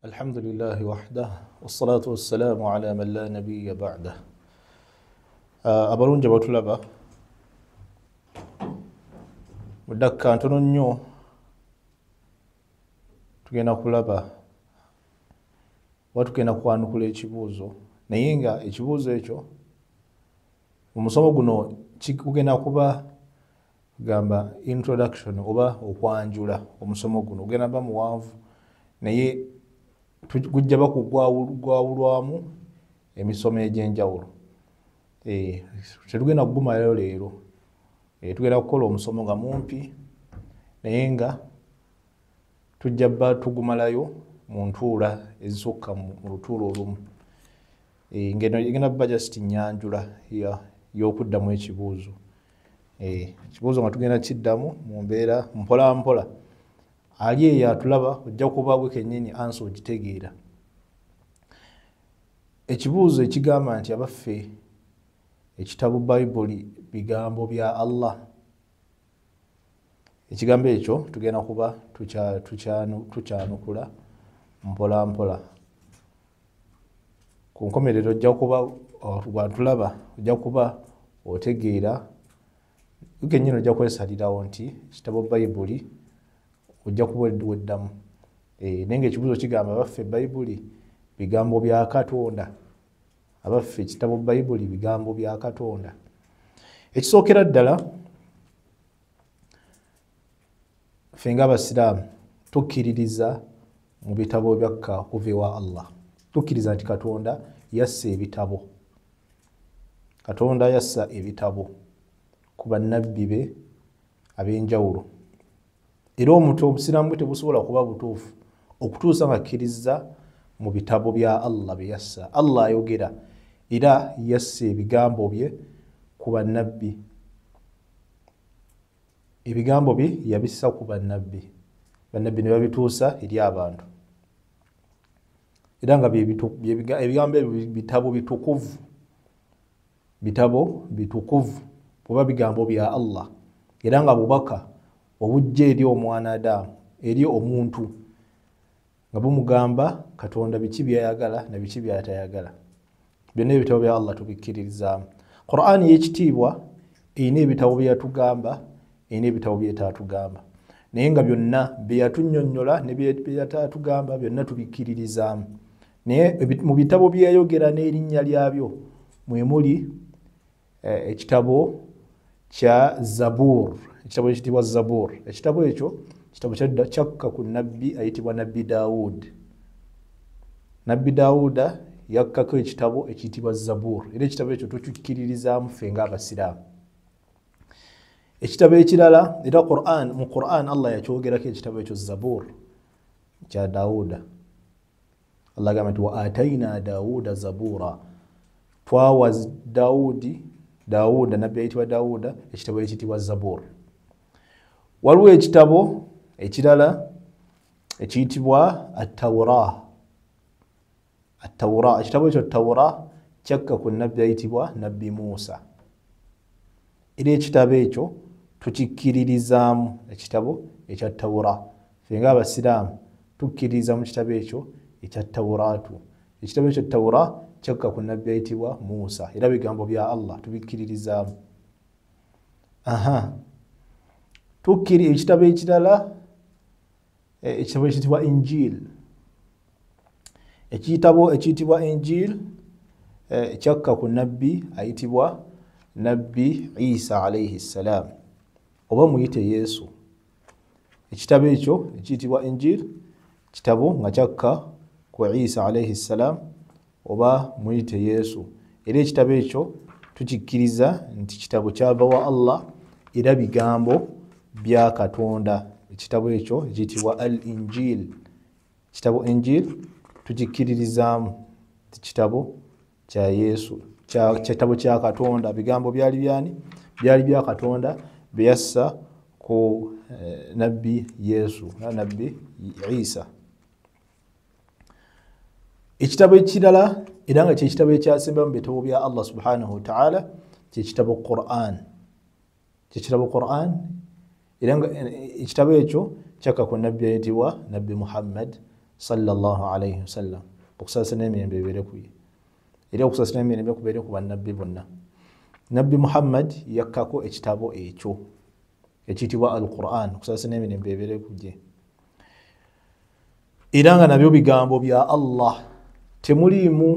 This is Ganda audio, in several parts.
الحمد لله وحده والصلاة والسلام على من لا نبي بعده. abalungi abatulaba mu dakika ntono nnyo tugenda kulaba tugenda kwanukula ekibuuzo naye nga ekibuuzo ekyo omusomo guno kigenda kuba gamba introduction oba okwanjula omusomo guno gugenda ba muwanvu naye gujja bakugwawulwamu emisomo egy'enjawulo. Tetugenda kugumalayo leero, tugenda kukola omusomo nga mumpi naye nga tujja bba tugumalayo mu ntuula ezisukka mu lutuula olumu. Ngeno egenda bba just nnyanjula y'okuddamu ekibuuzo. Ekibuuzo nga tugenda kiddamu mu mbeera mpola mpola. Ali eyo atulaba ojja kuba gwe kennyini ansi ogitegeera. Ekibuuzo ekigamba nti abaffe ekitabo Bayibuli bigambo bya Allah. Ekigambo ekyo tugenda kuba tukyanukula mpola mpola. Ku nkomerero ojja kuba bw'atulaba ojja kuba otegeera kennyini ojja kwesalirawo nti ekitabo Bayibuli ojja kuba weddamu. Naye ng'ekibuuzo kigamba abaffe Bayibuli bigambo bya Katonda. Abaffe ekitabo Bayibuli bigambo bya Katonda. Ekisookera ddala ffe ng'Abasiraamu tukkiririza mu bitabo byakka okuva ewa Allah. Tukkiriza nti Katonda yassa ebitabo. Katonda yassa ebitabo ku bannabbi be ab'enjawulo. Era obusiraamu bwe tebusobola kuba butuufu okutuusa nga akkiriza mu bitabo bya Allah bye yassa. Allah ayogera era yassa ebigambo bye ku bannabbi. Ebigambo bye yabissa ku bannabbi. Bannabbi ne babituusa eri abantu. Era nga ebigambo ebyo bitabo bitukuvu. Bitabo bitukuvu oba bigambo bya Allah. Era nga bubaka obujja eri omwanadamu, eri omuntu nga bumugamba Katonda biki byayagala na biki byatayagala. Byonna ebitabo bya Allah tubikkiririzaamu. Qur'ani y'ekitiibwa erina ebitabo bye yatugamba, erina ebitabo bye yataatugamba. Naye nga byonna bye yatunnyonnyola ne bye yataatugamba byonna tubikkiririzaamu. Naye mu bitabo bye yayogera n'erinnya lyabyo mwe muli ekitabo kya Zabuur. Ekitabo ekitibwa Zabuur. Ekitabo ekyo kitabo kyakka ku nabbi ayitibwa Nabbi Daawud. Nabbi Daawuda yakkako ekitabo ekiyitibwa Zabuur. Era ekitabo ekyo tukikkiririzaamu ffe ng'Abasiraamu. Ekitabo ekirala era mu Qur'an Allah yakyogerako ekitabo ekyo Zabuur kya Daawuda. Allah agamba nti wa atayina Daawuda Zabuura. Twawa Daawuda nabbi ayitibwa Daawuda ekitabo ekiyitibwa Zabuur. Waliwo ekitabo ekirala ekiyitibwa At-Tawra. At-Tawra. Ekitabo ekyo Tawra kyakka ku nabbi ayitibwa Nabbi Muusa. Era ekitabo ekyo tukikkiririzaamu ekitabo ekya Tawra. Ffe ng'Abasiraamu tukkiririza mu kitabo ekyo ekya Tawraatu. Ekitabo ekyo Tawra kyakka ku nabbi ayitibwa Muusa. Era bigambo bya Allah tubikkiririzaamu. Ekitabo ekirala ekitabo ekiyitibwa Injil. Ekitabo ekiyitibwa Injil kyakka ku nabbi ayitibwa Nabbi Isa alayhi salaam oba muyite Yesu. Ekitabo ekyo ekiyitibwa Injil kitabo nga kyakka ku Isa alayhi salaam oba muyite Yesu. Era ekitabo ekyo tukikkiriza nti kitabo kyava wa Allah era bigambo bya Katonda. Ekitabo ekyo ekiyitibwa Al-Injil. Kitabo Injil tukikkiririzaamu nti kitabo kya Yesu, kitabo kya Katonda. Bigambo byali byani? Byali bya Katonda bye yassa ku nabbi Yesu, nabbi Isa. Ekitabo ekirala era nga kyekitabo ekyasemba mu bitabo bya Allah subhanahu wa ta'ala kyekitabo Qur'an. Kyekitabo Qur'an era nga ekitabo ekyo kyakka ku nabbi ayitibwa Nabbi Muhammad sallallahu alayhi wasallam okusasa n'emirembe bibeere ku ye era okusasa n'emirembe kubeere ku bannabbi bonna. Nabbi Muhammad yakkako ekitabo ekyo ekiyitibwa Al-Quran okusasa n'emirembe bibeere ku ye era nga nabyo bigambo bya Allah temuliimu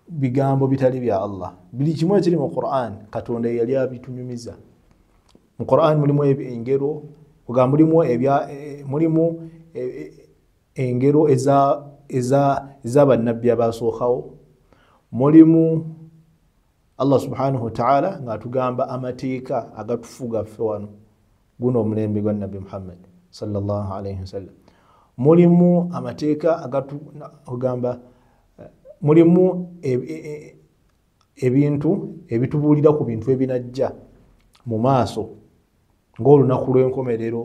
bigambo bitali bya Allah. Buli kimu ekiri mu Quran Katonda yali abitunyumiza. Mu Quran mulimu engero mulimu engero eza bannabbi abasookawo, mulimu Allah subhanahu wa ta'ala ng'atugamba amateeka agatufuga ffe wano guno omulembe gwa Nabbi Muhammad sallallahu alayhi wasallam. Mulimu amateeka agatugamba mulimu ebintu ebitubuulira ku bintu ebinajja mu maaso ng'olunaku lw'enkomerero.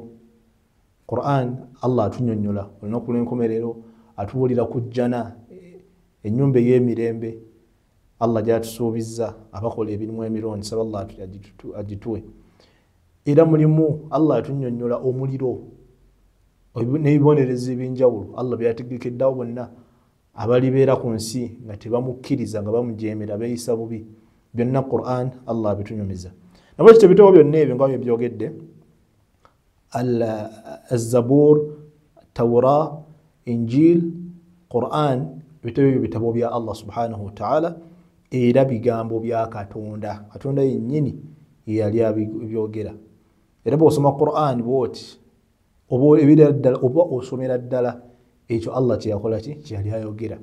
Quran Allah atunyonnyola olunaku lw'enkomerero, atubuulira ku jjana ennyumba ey'emirembe Allah gy'atusuubizza abakola ebirimu emirundi, saba Allah agituwe. Era mulimu Allah atunnyonnyola omuliro n'ebibonerezo ebyenjawulo Allah byategekeddawo bonna abalibeera ku nsi nga tebamukkiriza nga bamujeemera beeyisa bubi. Byonna Quran Allah abitunyumiza. Nabwe kityo ebitabo byonna ebyo nga byogedde Al-Zabur, Tawra, Injil, Quran, ebitabo ebyo bitabo bya Allah subhanahu wa ta'ala era bigambo bya Katonda. Katonda yennyini yali abyogera. Era bw'osoma Quran bw'oti oba osomera ddala ekyo Allah kyeyakola kyeyali ayogera.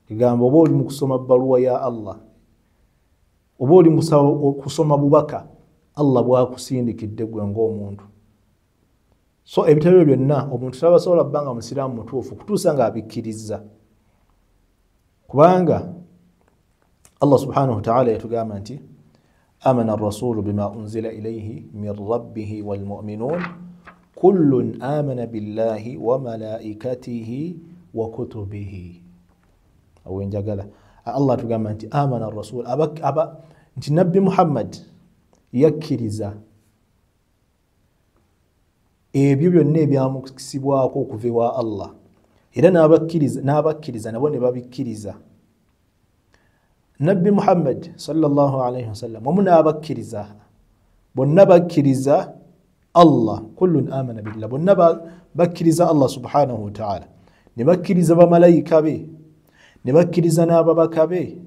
Kigamba oba oli mu kusoma bbaluwa ya Allah, oba oli kusoma bubaka Allah bw'akusindikidde gwe ng'omuntu. So ebitabo byonna omuntu tabasobola bbanga musiraamu mutuufu kutuusa ng'abikkiriza, kubanga Allah subhanahu wa ta'ala yatugamba nti amana ar-rasulu bima unzila ilayhi min rabbihi wal mu'minun kullun amana billahi wa malaikatihi wa kutubihi. Awenjagala Allah tugamba nti amana ar-rasul nti Nabbi Muhammad yakkiriza ebyo byonna ebyamukisibwako okuva ewa Allah era n'abakkiriza nabo ne babikkiriza. Nabbi Muhammad sallallahu alayhi wasallam wamu n'abakkiriza bonna bakkiriza Allah, kullun amana billah, bonna bakkiriza Allah subhanahu wa ta'ala, ne bakkiriza bamalayika be, ne bakkiriza n'ababaka be.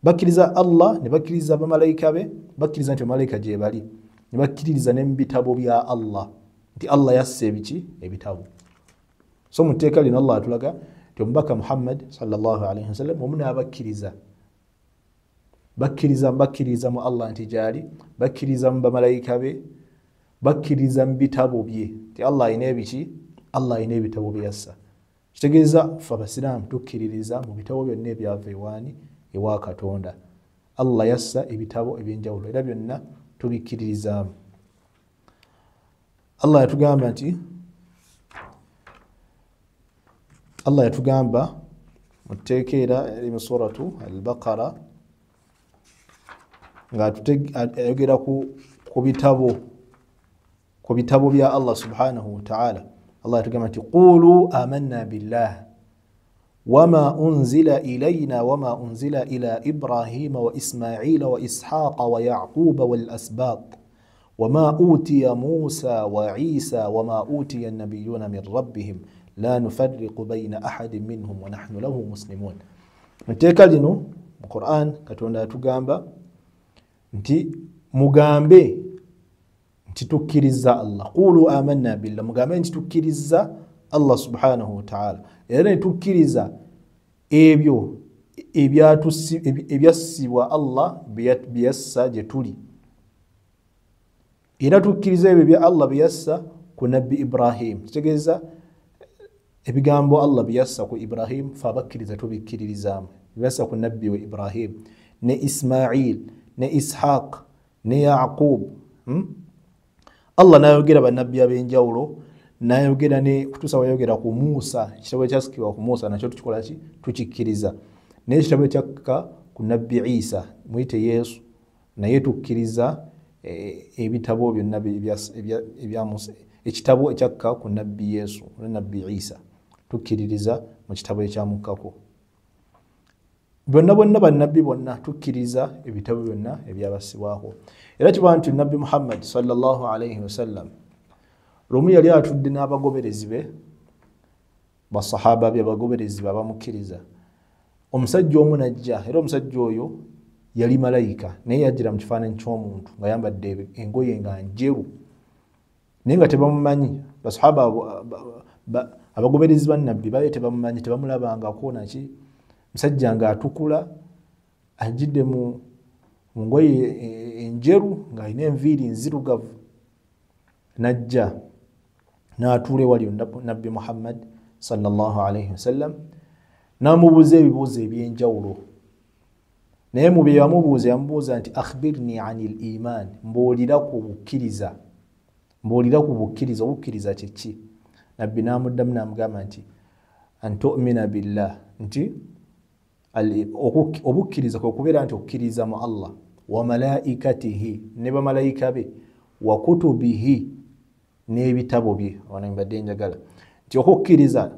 Bakkiriza Allah, ne bakkiriza bamalayika be, bakkiriza nti bamalayika gye bali, ne bakkiriza n'ebitabo bya Allah nti Allah yasse ebitabo. So mu tteeka lino Allah atulaga nti omubaka Muhammad sallallahu alayhi wasallam wamu n'abakkiriza bakkiriza mu Allah nti gyali, bakkiriza mu bamalayika be, bakkiriza mu bitabo bye nti Allah alina Allah alina ebitabo bye yassa. Kitegeeza ffe abasiraamu tukkiririza mu bitabo byonna ebyava ewaani ewa Katonda. Allah yassa ebitabo ebyenjawulo era byonna tubikkiririzaamu. Allah yatugamba mu tteeka era eri mu suratu Al-Baqara ng'ayogera ku bitabo bya Allah subhanahu wa ta'ala. Allah yatugamba nti qulu amanna billah wama unzila ilayna wama unzila ila Ibrahima wa Ismaila wa Ishaqa wa Yaquba wal asbaq wama utiya Musa wa Isa wama utiya an-nabiyyuna min rabbihim la nufarriqu bayna ahadin minhum wa nahnu lahu muslimun. Mteeka lino mu Quran Katonda yatugamba nti mugambe nti tukkiriza Allah, qulu amanna billah, mugambe nti tukkiriza Allah subhanahu wa ta'ala era ne tukkiriza ebyo ebyassibwa Allah byassa gye tuli, era tukkiriza ebyo bya Allah byassa ku Nabbi Ibrahim. Kitegeeza ebigambo Allah byassa ku Ibrahim fe abakkiriza tubikkiririzaamu, byassa ku Nabbi we Ibrahim ne Ismail ne Ishaq ne Yaqub. Allah n'ayogera bannabbi ab'enjawulo, n'ayogera ne kutuusa wayogera ku Musa, ekitabo ekyasikibwa ku Musa nakyo tukikola ki? Tukikkiriza. Naye ekitabo ekyakka ku Nabbi Isa muyite Yesu naye tukkiriza ebitabo byonna ekitabo ekyakka ku nabbi Yesu ne nabbi Isa tukkiririza mu kitabo ekyamukkako bonna bannabbi bonna tukkiriza ebitabo byonna ebyabassibwako era kiba nti nabbi Muhammad sallallahu alayhi wasallam lumu yali atudde n'abagoberezi be basahaba be abagoberezi babamukkiriza omusajja omu najja era omusajja oyo yali malayika naye yajjira mu kifaananyi ky'omuntu nga yambadde engoye nga njeru naye nga tebamumanyi basahaba abagoberezi ba nabbi baali tebamumanyi tebamulabangako naki musajja nga atukula ajjidde mu ngoye enjeru nga alina enviiri nzirugavu najja n'atuula ewali nabbi Muhammad sallallahu alayhi wasallam n'amubuuza ebibuuzo eby'enjawulo naye mu bye yamubuuza yamubuuza nti akhbirni anil iman mbuulira ku bukkiriza obukkiriza kyeki nabbi n'amuddamu n'amugamba nti an tu'mina billah nti obukkiriza kwe kubeera nti okkiriza mu Allah wa malaikatihi ne bamalayika be wa kutubihi n'ebitabo bye wana mbadde njagala nti okukkiriza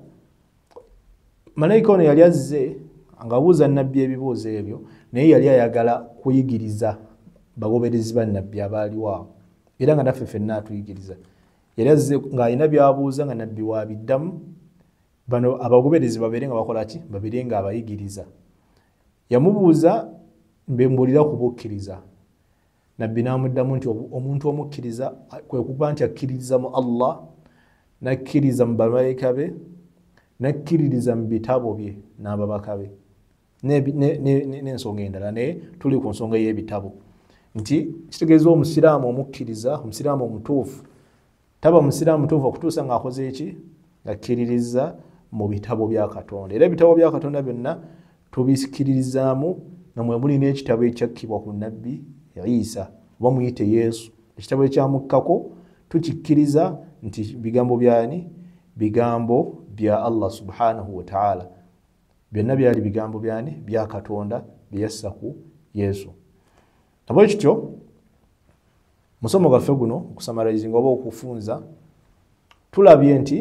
malayika ono yali azze ng'abuuza nabbi ebibuuzo ebyo naye yali ayagala kuyigiriza bagoberezi ba nabbi abaaliwo awo era nga naffe ffenna atuyigiriza yali azze ng'alina by'abuuza nga nabbi waabiddamu bano abagoberezi babeere nga bakola ki babeere nga abayigiriza yamubuuza mbembuulira ku bukkiriza nabbi n'amuddamu nti omuntu omukkiriza kwe kuba nti akkiririza mu Allah n'akkiriza mu bamalayika be n'akkiririza mu bitabo bye n'ababaka be n'ensonga endala naye tuli ku nsonga y'ebitabo nti kitegeeza omusiraamu omukkiriza omusiraamu omutuufu taba musiraamu mutuufu okutuusa ng'akoze eki ng'akkiririza mu bitabo bya Katonda era ebitabo bya Katonda byonna tubikkiririzaamu nga mwe muli n'ekitabo ekyakkibwa ku nabbi Isa oba muyite Yesu ekitabo ekyamukkako tukikkiriza nti bigambo byani bigambo bya Allah subhanahu wa ta'ala byonna byali bigambo byani bya Katonda byassa ku Yesu nabwe kityo musomo gaffe guno okusamarizinga oba okufunza tulabye nti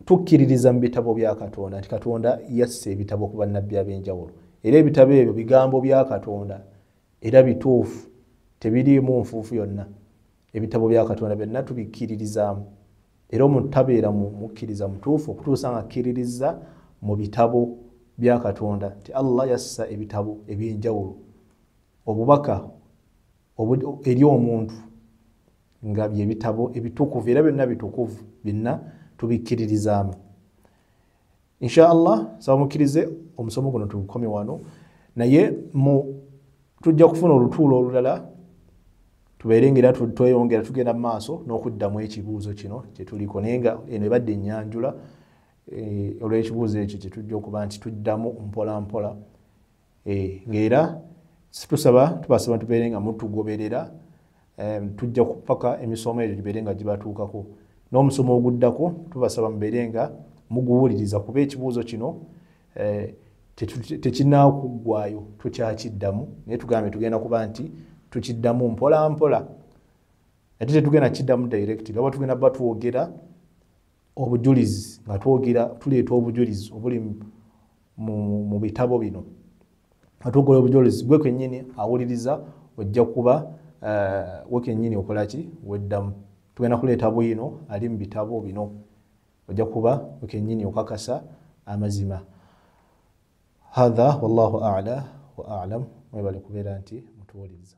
tukkiririza mu bitabo bya Katonda nti Katonda yasse ebitabo ku bannabbi ab'enjawulo era ebitabo ebyo bigambo bya Katonda era bituufu tebiriimu nfuufu yonna ebitabo bya Katonda byonna tubikkiririzaamu era omuntu tabeera mukkiriza mutuufu okutuusa nga akkiririza mu bitabo bya Katonda nti Allah yassa ebitabo eby'enjawulo obubaka eri omuntu nga byebitabo ebitukuvu era byonna bitukuvu byonna tubikkiririzaamu insha Allah saba mukkirize omusomo guno tugukomye wano naye tujja kufuna olutuulo olulala tubeerengera tweyongera tugenda mu maaso n'okuddamu ekibuuzo kino kye tuliko naye nga eno ebadde ennyanjula olw'ekibuuzo ekyo kye tujja okuba nti tuddamu mpola mpola ng'era tubasaba tubeere nga mutugoberera tujja kupaka emisomo egyo gibeere nga gibatuukako n'omusomo oguddako tubasaba mubeere nga muguwuliriza kuba ekibuuzo kino tekinaakuggwaayo tukyakiddamu naye tugambe tugenda kuba nti tukiddamu mpola mpola ate tetugenda kiddamu directly oba tugenda ba twogera obujulizi nga tuleeta obujulizi obuli mu bitabo bino atugula obujulizi gwe kennyini awuliriza ojja kuba we kennyini okola ki weddamu tugenda kuleeta bwino ali mu bitabo bino ojja kuba we kennyini okakasa amazima hadha wallahu a'la wa a'lam mwebale kubeera nti mutuwuliriza